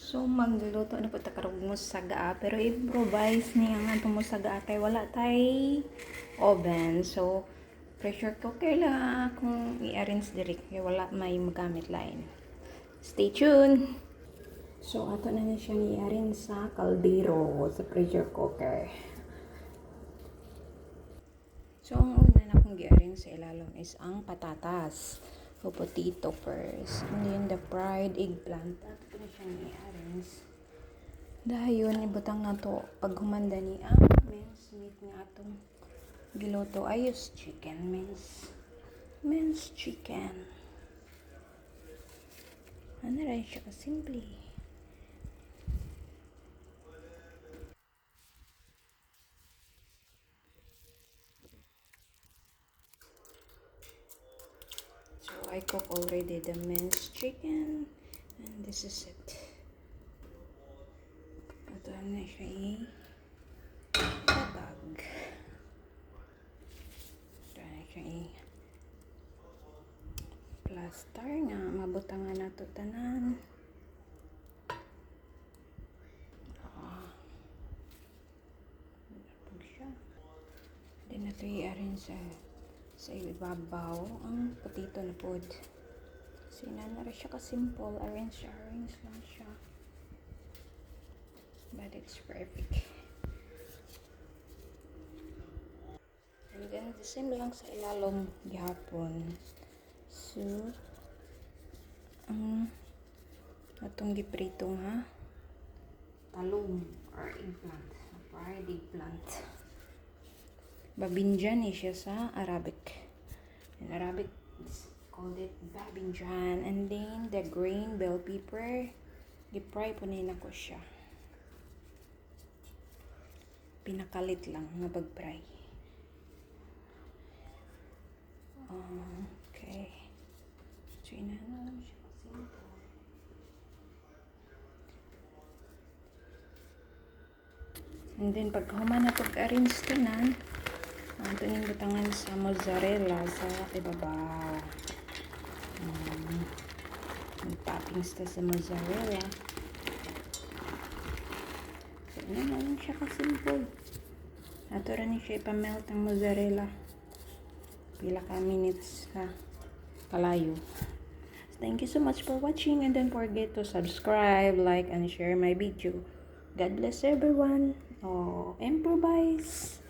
So, magluluto na po ta karong musaga, pero improvise niya nga itong musaga kay wala tay oven. So, pressure cooker lang akong i-arrange direct kay wala may magamit line. Stay tuned! So, ato na siyang i-arrange sa kaldero sa pressure cooker. So, ang una na akong i-arrange sa ilalim is ang patatas. So, potato first. And then the fried eggplant. Ato na siyang i-arrange. Dayon, ibutang na to pag humanda ni ang minced meat nga atong giluto ayos chicken. Minced chicken. Ano rin siya kasimple. So, I cook already the minced chicken. And this is it. Ito na siya i-tatag. Ito na siya i-plaster nga. Mabutangan na ito tanan. Then ito i-arrange sa ibabaw ang potato na pod. So, na rin siya ka-simple. Arrange lang siya. But it's perfect. And then, the same lang sa ilalong gihapon. So, atong giprito nga talong or eggplant. Fried eggplant. Babinjan siya sa Arabic. In Arabic, it's called it babinjan. And then, the green bell pepper. Gipry po na ko siya. Pinakalit lang nga pag-fry. Okay. So, inahan lang siya simple. And then, pag human na pag-arrange ka na, ito yung butangan sa mozzarella sa ibabaw. Toppings ta sa mozzarella. So, ano lang siya ka-simple. Ato rin siya ipamelt ang mozzarella. Pila ka minutes ka kalayo. Thank you so much for watching, and don't forget to subscribe, like, and share my video. God bless everyone. Oh, improvise.